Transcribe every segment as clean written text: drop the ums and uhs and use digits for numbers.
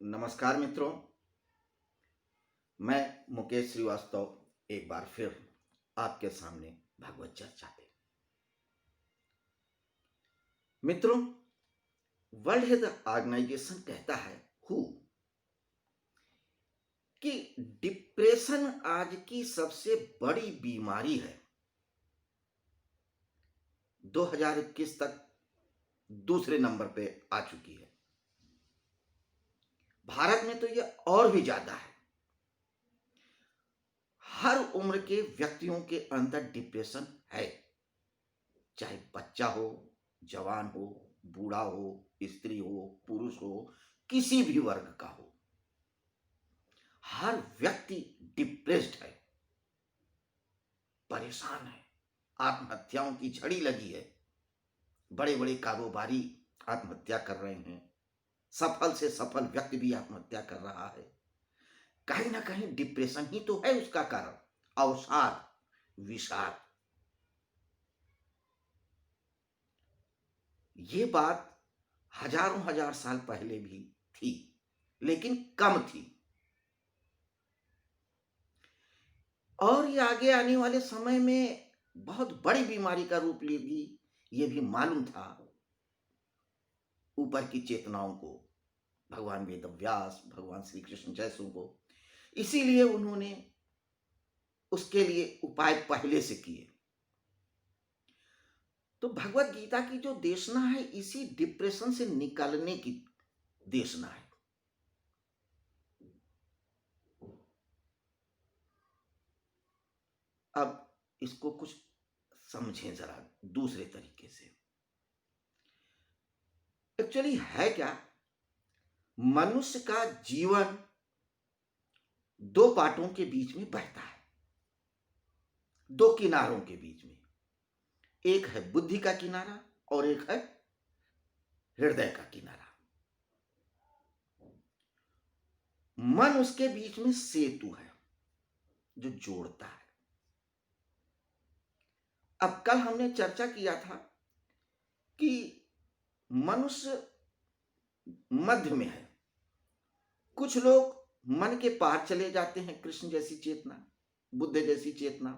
नमस्कार मित्रों, मैं मुकेश श्रीवास्तव एक बार फिर आपके सामने भगवत चर्चा पे। मित्रों, वर्ल्ड हेल्थ ऑर्गेनाइजेशन कहता है हु कि डिप्रेशन आज की सबसे बड़ी बीमारी है। 2021 तक दूसरे नंबर पे आ चुकी है। भारत में तो यह और भी ज्यादा है। हर उम्र के व्यक्तियों के अंदर डिप्रेशन है, चाहे बच्चा हो, जवान हो, बूढ़ा हो, स्त्री हो, पुरुष हो, किसी भी वर्ग का हो, हर व्यक्ति डिप्रेस्ड है, परेशान है। आत्महत्याओं की झड़ी लगी है। बड़े बड़े कारोबारी आत्महत्या कर रहे हैं। सफल से सफल व्यक्ति भी आत्महत्या कर रहा है। कहीं ना कहीं डिप्रेशन ही तो है उसका कारण। अवसाद, विषाद। ये बात हजारों हजार साल पहले भी थी, लेकिन कम थी। और ये आगे आने वाले समय में बहुत बड़ी बीमारी का रूप लेगी, ये भी मालूम था ऊपर की चेतनाओं को, भगवान वेदव्यास, भगवान श्री कृष्ण जैसों को। इसीलिए उन्होंने उसके लिए उपाय पहले से किए। तो भगवत गीता की जो देशना है, इसी डिप्रेशन से निकलने की देशना है। अब इसको कुछ समझें जरा दूसरे तरीके से। एक्चुअली है क्या, मनुष्य का जीवन दो पार्टों के बीच में बहता है, दो किनारों के बीच में। एक है बुद्धि का किनारा और एक है हृदय का किनारा। मन उसके बीच में सेतु है जो जोड़ता है। अब कल हमने चर्चा किया था कि मनुष्य मध्य में है। कुछ लोग मन के पार चले जाते हैं, कृष्ण जैसी चेतना, बुद्ध जैसी चेतना।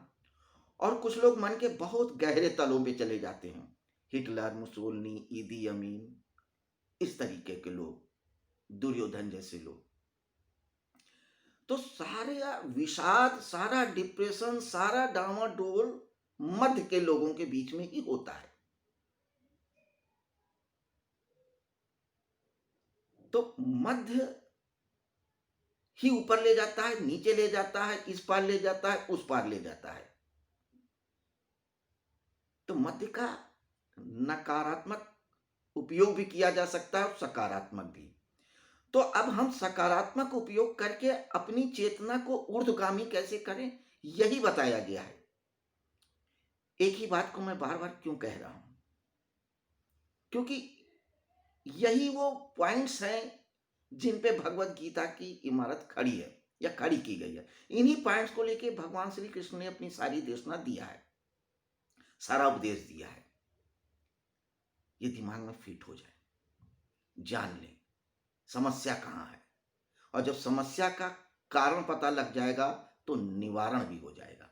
और कुछ लोग मन के बहुत गहरे तलों पे चले जाते हैं, हिटलर, मुसोलिनी, ईदी अमीन, इस तरीके के लोग, दुर्योधन जैसे लोग। तो सारा विषाद, सारा डिप्रेशन, सारा डामाडोल मध्य के लोगों के बीच में ही होता है। तो मध्य ही ऊपर ले जाता है, नीचे ले जाता है, इस पार ले जाता है, उस पार ले जाता है। तो मध्य का नकारात्मक उपयोग भी किया जा सकता है और सकारात्मक भी। तो अब हम सकारात्मक उपयोग करके अपनी चेतना को ऊर्ध्वगामी कैसे करें, यही बताया गया है। एक ही बात को मैं बार बार क्यों कह रहा हूं, क्योंकि यही वो पॉइंट्स हैं जिन पे भगवत गीता की इमारत खड़ी है या खड़ी की गई है। इन्हीं पॉइंट्स को लेके भगवान श्री कृष्ण ने अपनी सारी देशना दिया है, सारा उपदेश दिया है। ये दिमाग में फिट हो जाए, जान ले समस्या कहां है। और जब समस्या का कारण पता लग जाएगा तो निवारण भी हो जाएगा।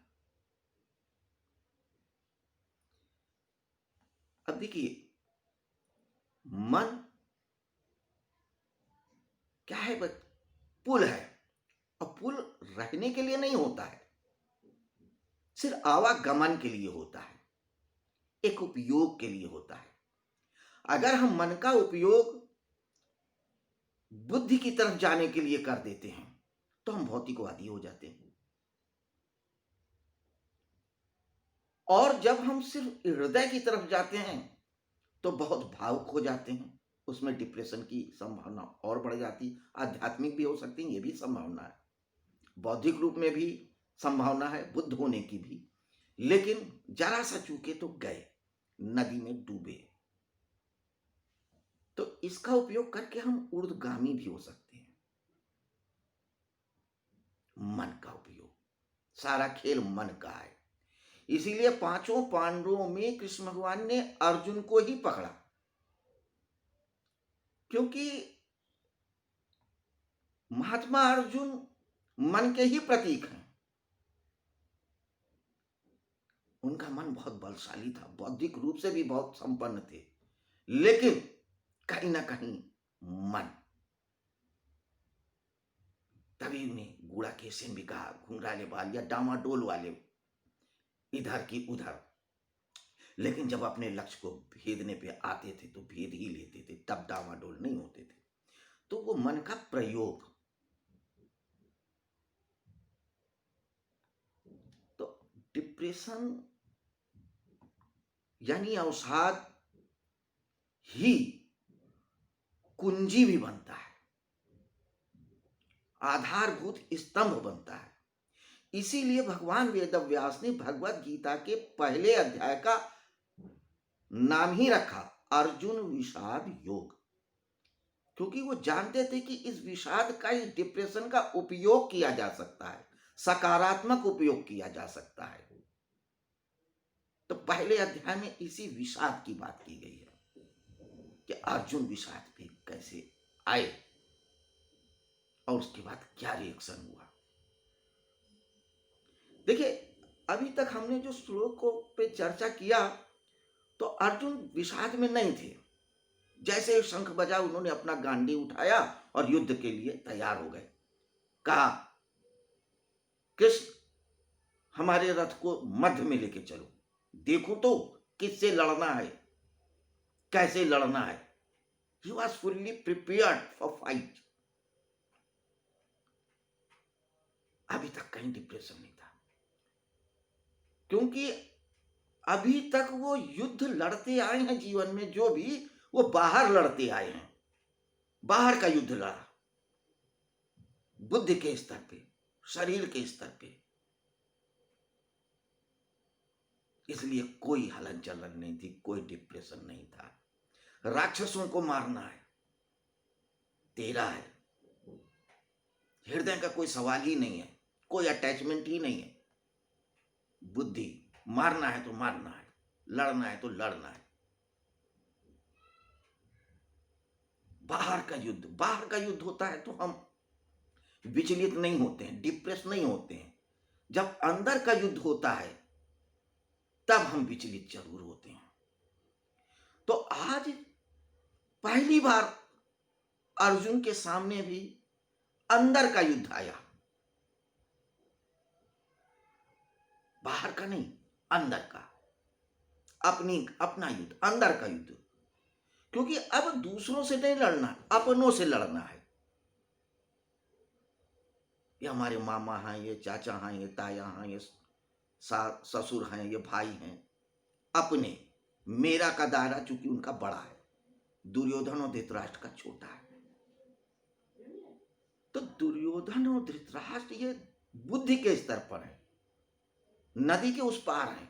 अब देखिए, मन क्या है, बस पुल है। और पुल रहने के लिए नहीं होता है, सिर्फ आवागमन के लिए होता है, एक उपयोग के लिए होता है। अगर हम मन का उपयोग बुद्धि की तरफ जाने के लिए कर देते हैं तो हम भौतिकवादी हो जाते हैं। और जब हम सिर्फ हृदय की तरफ जाते हैं तो बहुत भावुक हो जाते हैं, उसमें डिप्रेशन की संभावना और बढ़ जाती। आध्यात्मिक भी हो सकती है, ये भी संभावना है। बौद्धिक रूप में भी संभावना है, बुद्ध होने की भी। लेकिन जरा सा चूके तो गए, नदी में डूबे। तो इसका उपयोग करके हम ऊर्ध्वगामी भी हो सकते हैं। मन का उपयोग, सारा खेल मन का है। इसीलिए पांचों पांडवों में कृष्ण भगवान ने अर्जुन को ही पकड़ा, क्योंकि महात्मा अर्जुन मन के ही प्रतीक हैं। उनका मन बहुत बलशाली था, बौद्धिक रूप से भी बहुत संपन्न थे, लेकिन कहीं ना कहीं मन, तभी उन्हें गुड़ा केसन भी कहा, घुंघराले बाल या डामाडोल वाले, इधर की उधर। लेकिन जब अपने लक्ष्य को भेदने पे आते थे तो भेद ही लेते थे, तब डामाडोल नहीं होते थे। तो वो मन का प्रयोग, तो डिप्रेशन यानी अवसाद ही कुंजी भी बनता है, आधारभूत स्तंभ बनता है। इसीलिए भगवान वेदव्यास ने भगवत गीता के पहले अध्याय का नाम ही रखा अर्जुन विषाद योग, क्योंकि वो जानते थे कि इस विषाद का, इस डिप्रेशन का उपयोग किया जा सकता है, सकारात्मक उपयोग किया जा सकता है। तो पहले अध्याय में इसी विषाद की बात की गई है कि अर्जुन विषाद पे कैसे आए और उसके बाद क्या रिएक्शन हुआ। देखिए, अभी तक हमने जो श्लोकों पे चर्चा किया तो अर्जुन विषाद में नहीं थे। जैसे ही शंख बजा, उन्होंने अपना गांडी उठाया और युद्ध के लिए तैयार हो गए। कहा, कृष्ण हमारे रथ को मध्य में लेके चलो, देखो तो किससे लड़ना है, कैसे लड़ना है। He was fully prepared for fight. अभी तक कहीं डिप्रेशन नहीं था, क्योंकि अभी तक वो युद्ध लड़ते आए हैं जीवन में, जो भी वो बाहर लड़ते आए हैं, बाहर का युद्ध लड़ा, बुद्धि के स्तर पे, शरीर के स्तर पे। इसलिए कोई हलन चलन नहीं थी, कोई डिप्रेशन नहीं था। राक्षसों को मारना है, तेरा है, हृदय का कोई सवाल ही नहीं है, कोई अटैचमेंट ही नहीं है। बुद्धि, मारना है तो मारना है, लड़ना है तो लड़ना है। बाहर का युद्ध होता है तो हम विचलित नहीं होते हैं, डिप्रेस नहीं होते हैं। जब अंदर का युद्ध होता है तब हम विचलित जरूर होते हैं। तो आज पहली बार अर्जुन के सामने भी अंदर का युद्ध आया, बाहर का नहीं, अंदर का, अपना युद्ध, अंदर का युद्ध। क्योंकि अब दूसरों से नहीं लड़ना, अपनों से लड़ना है। ये हमारे मामा हैं, ये चाचा हैं, ये ताया हैं, ये ससुर हैं, ये भाई हैं, अपने। मेरा का दायरा चूंकि उनका बड़ा है, दुर्योधन और धृतराष्ट्र का छोटा है। तो दुर्योधन और धृतराष्ट्र ये बुद्धि के स्तर पर है, नदी के उस पार है,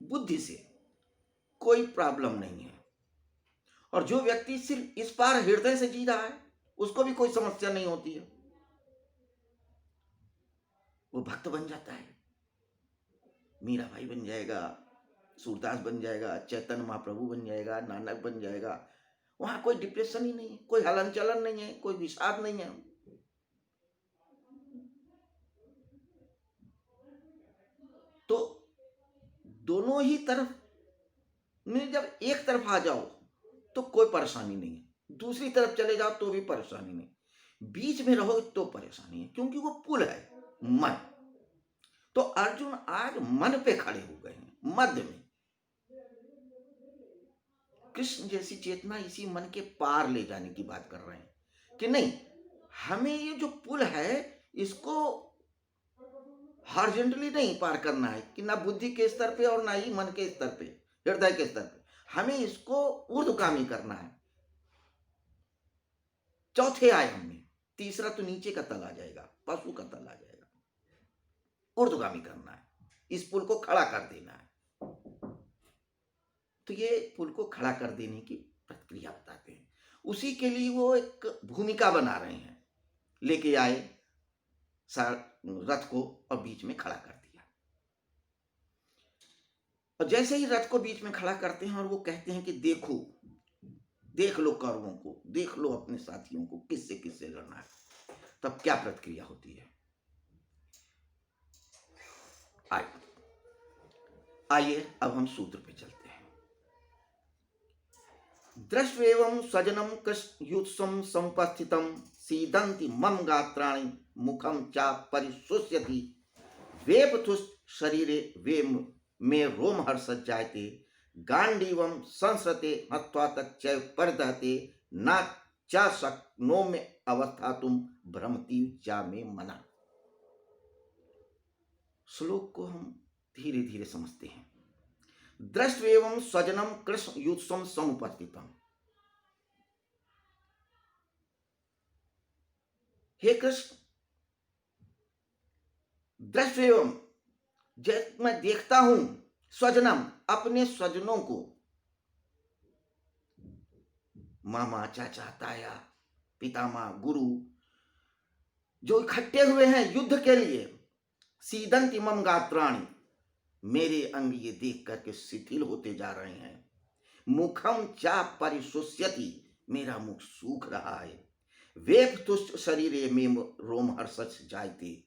बुद्धि से कोई प्रॉब्लम नहीं है। और जो व्यक्ति सिर्फ इस पार हृदय से जी रहा है, उसको भी कोई समस्या नहीं होती है, वो भक्त बन जाता है, मीरा भाई बन जाएगा, सूरदास बन जाएगा, चैतन्य महाप्रभु बन जाएगा, नानक बन जाएगा। वहां कोई डिप्रेशन ही नहीं है, कोई हलन चलन नहीं है, कोई विषाद नहीं है। तो दोनों ही तरफ में जब एक तरफ आ जाओ तो कोई परेशानी नहीं है, दूसरी तरफ चले जाओ तो भी परेशानी नहीं, बीच में रहो तो परेशानी है, क्योंकि वो पुल है, मन। तो अर्जुन आज मन पे खड़े हो गए हैं, मध्य में। कृष्ण जैसी चेतना इसी मन के पार ले जाने की बात कर रहे हैं कि नहीं, हमें ये जो पुल है इसको हॉरिजॉन्टली नहीं पार करना है, कि ना बुद्धि के स्तर पे और ना ही मन के स्तर पे, हृदय के स्तर पे, हमें इसको ऊर्ध्वगामी करना है। चौथे आयाम में, तीसरा तो नीचे का तल आ जाएगा, पशु का तल आ जाएगा, ऊर्ध्वगामी करना है, इस पुल को खड़ा कर देना है। तो ये पुल को खड़ा कर देने की प्रक्रिया बताते हैं, उसी के लिए वो एक भूमिका बना रहे हैं। लेके आए रथ को और बीच में खड़ा कर दिया, और जैसे ही रथ को बीच में खड़ा करते हैं और वो कहते हैं कि देखो, देख लो कौरवों को, देख लो अपने साथियों को, किससे किससे लड़ना है। तब क्या प्रतिक्रिया होती है? आइए आइए अब हम सूत्र पे चलते हैं। दृष्ट्वेवं स्वजनं कृष्णयुत्सं समुपस्थितं सीदन्ति मम गात्राणि मुखं च परिशुष्यति वेपथुश्च शरीरे वे मे रोमहर्षजायते गांडीवं संसृते हत्वा तच्चैव परिदहते न च शक्नोमि अवस्थातुं भ्रमति च मे मना। श्लोक को हम धीरे धीरे समझते हैं। दृष्ट्वेवं स्वजनम कृष्ण युत्सम समुपस्थितम। हे कृष्ण, दृष्ट्वेवं, जब मैं देखता हूं, स्वजनम, अपने स्वजनों को, मामा, चाचा, ताया, पितामह, गुरु, जो इकट्ठे हुए हैं युद्ध के लिए, सीदंति मम गात्राणि, मेरे अंग ये देख करके शिथिल होते जा रहे हैं। मुखम चा परिशुष्यति, मेरा मुख सूख रहा है। वेप तुष्ट शरीरे में रोमहर्षच जायते,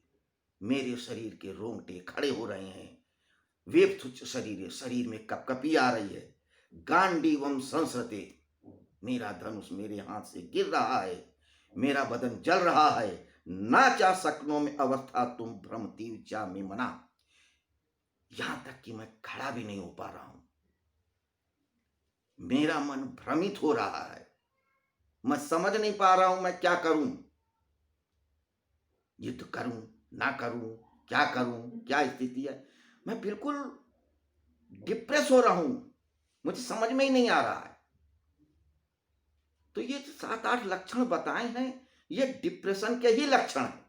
मेरे शरीर के रोंगटे खड़े हो रहे हैं। वेप तुष्ट शरीर, शरीर में कपकपी आ रही है। गांडीवम संसृते, मेरा धनुष मेरे हाथ से गिर रहा है, मेरा बदन जल रहा है। ना चा सकनों में अवस्था तुम भ्रमती चा में मना, यहां तक कि मैं खड़ा भी नहीं हो पा रहा हूं। मेरा मन भ्रमित हो रहा है, मैं समझ नहीं पा रहा हूं मैं क्या करूं, युद्ध करूं ना करूं, क्या करूं, क्या स्थिति है। मैं बिल्कुल डिप्रेस हो रहा हूं, मुझे समझ में ही नहीं आ रहा है। तो ये 7-8 लक्षण बताए हैं, ये डिप्रेशन के ही लक्षण हैं।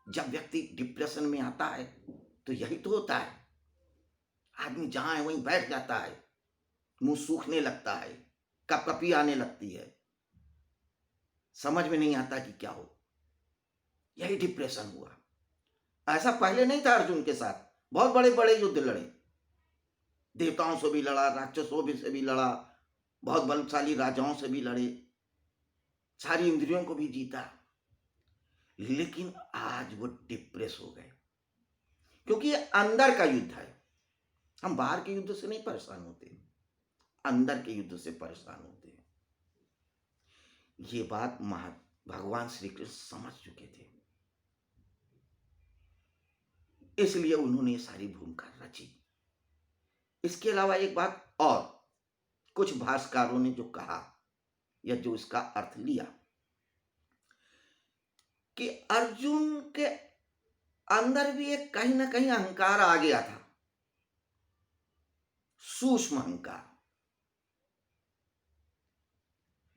जब व्यक्ति डिप्रेशन में आता है तो यही तो होता है, आदमी जहां है वहीं बैठ जाता है, मुंह सूखने लगता है, कपकपी आने लगती है, समझ में नहीं आता कि क्या हो। यही डिप्रेशन हुआ। ऐसा पहले नहीं था अर्जुन के साथ, बहुत बड़े बड़े युद्ध लड़े, देवताओं से भी लड़ा, राक्षसों से भी लड़ा, बहुत बलशाली राजाओं से भी लड़े, सारी इंद्रियों को भी जीता, लेकिन आज वो डिप्रेस हो गए, क्योंकि ये अंदर का युद्ध है। हम बाहर के युद्ध से नहीं परेशान होते, अंदर के युद्ध से परेशान होते हैं। ये बात भगवान श्री कृष्ण समझ चुके थे, इसलिए उन्होंने सारी भूमिका रची। इसके अलावा एक बात और, कुछ भाष्यकारों ने जो कहा या जो इसका अर्थ लिया कि अर्जुन के अंदर भी एक कहीं ना कहीं अहंकार आ गया था, सूक्ष्म अहंकार।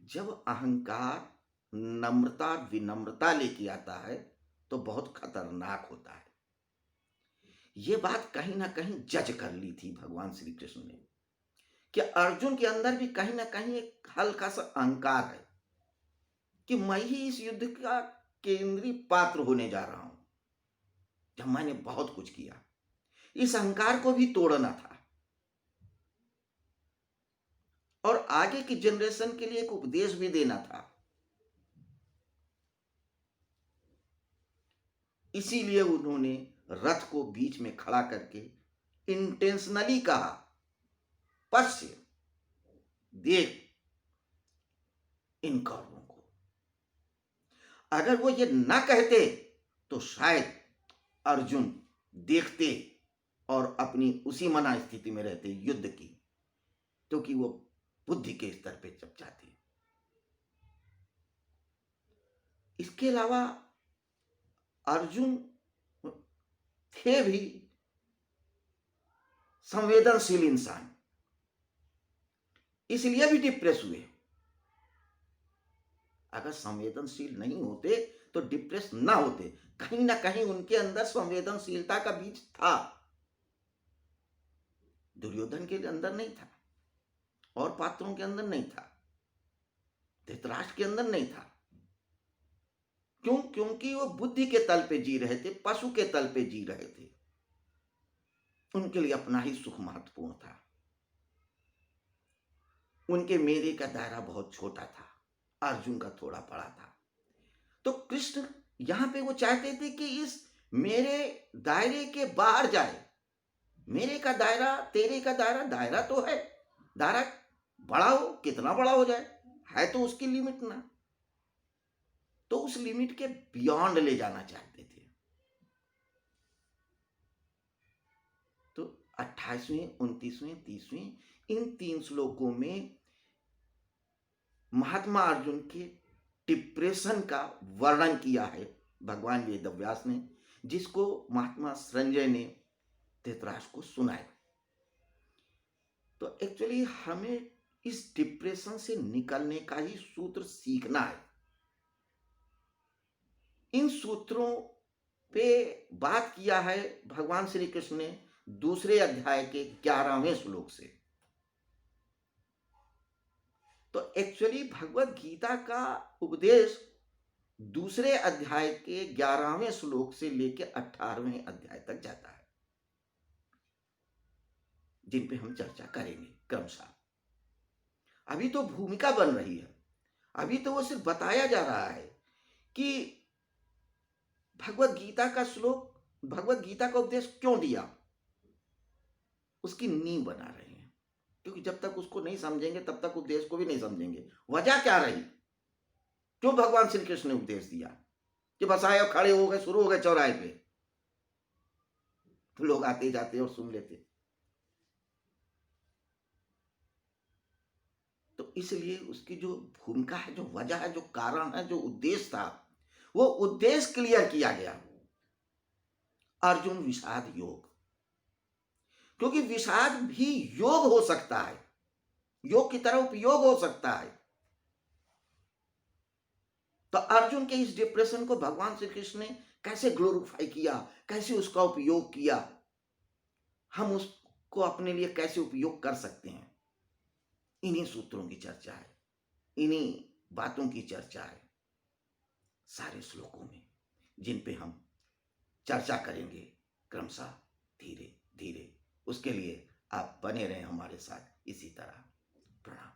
जब अहंकार नम्रता विनम्रता लेके आता है तो बहुत खतरनाक होता है। ये बात कहीं ना कहीं जज कर ली थी भगवान श्री कृष्ण ने कि अर्जुन के अंदर भी कहीं ना कहीं एक हल्का सा अहंकार है कि मैं ही इस युद्ध का केंद्रीय पात्र होने जा रहा हूं, जब मैंने बहुत कुछ किया। इस अहंकार को भी तोड़ना था और आगे की जनरेशन के लिए एक उपदेश भी देना था। इसीलिए उन्होंने रथ को बीच में खड़ा करके इंटेंशनली कहा, पश्य, देख इन कौरवों को। अगर वो ये ना कहते तो शायद अर्जुन देखते और अपनी उसी मना स्थिति में रहते युद्ध की, क्योंकि वो बुद्धि के स्तर पे चप जाते। इसके अलावा अर्जुन थे भी संवेदनशील इंसान, इसलिए भी डिप्रेस हुए। अगर संवेदनशील नहीं होते तो डिप्रेस ना होते। कहीं ना कहीं उनके अंदर संवेदनशीलता का बीज था, दुर्योधन के अंदर नहीं था और पात्रों के अंदर नहीं था, धृतराष्ट्र के अंदर नहीं था। क्यों? क्योंकि वो बुद्धि के तल पे जी रहे थे, पशु के तल पे जी रहे थे। उनके लिए अपना ही सुख महत्वपूर्ण था। उनके मेरे का दायरा बहुत छोटा था, अर्जुन का थोड़ा बड़ा था। तो कृष्ण यहाँ पे वो चाहते थे कि इस मेरे दायरे के बाहर जाए। मेरे का दायरा, तेरे का दायरा, दायरा तो है, दायरा बड़ा हो, कितना बड़ा हो जाए, है तो उसकी लिमिट ना। तो उस लिमिट के बियॉन्ड ले जाना चाहते थे। तो 28वें, 29वें, 30वें इन 3 श्लोकों में महात्मा अर्जुन के डिप्रेशन का वर्णन किया है भगवान वेदव्यास ने, जिसको महात्मा संजय ने धृतराष्ट्र को सुनाया। तो एक्चुअली हमें इस डिप्रेशन से निकलने का ही सूत्र सीखना है। इन सूत्रों पे बात किया है भगवान श्री कृष्ण ने दूसरे अध्याय के 11वें श्लोक से। तो एक्चुअली भगवत गीता का उपदेश दूसरे अध्याय के 11वें श्लोक से लेकर 18वें अध्याय तक जाता है, जिन पे हम चर्चा करेंगे क्रमशः। अभी तो भूमिका बन रही है, अभी तो वो सिर्फ बताया जा रहा है कि भगवत गीता का श्लोक, भगवत गीता का उपदेश क्यों दिया, उसकी नींव बना रहे हैं। क्योंकि जब तक उसको नहीं समझेंगे तब तक उपदेश को भी नहीं समझेंगे। वजह क्या रही, क्यों भगवान श्री कृष्ण ने उपदेश दिया कि बस आए और खड़े हो गए, शुरू हो गए चौराहे पे, तो लोग आते जाते और सुन लेते। तो इसलिए उसकी जो भूमिका है, जो वजह है, जो कारण है, जो उद्देश्य था, वो उद्देश्य क्लियर किया गया। अर्जुन विषाद योग, क्योंकि विषाद भी योग हो सकता है, योग की तरह उपयोग हो सकता है। तो अर्जुन के इस डिप्रेशन को भगवान श्री कृष्ण ने कैसे ग्लोरीफाई किया, कैसे उसका उपयोग किया, हम उसको अपने लिए कैसे उपयोग कर सकते हैं, इन्हीं सूत्रों की चर्चा है, इन्हीं बातों की चर्चा है सारे श्लोकों में, जिन पे हम चर्चा करेंगे क्रमशः धीरे धीरे। उसके लिए आप बने रहें हमारे साथ इसी तरह। प्रणाम।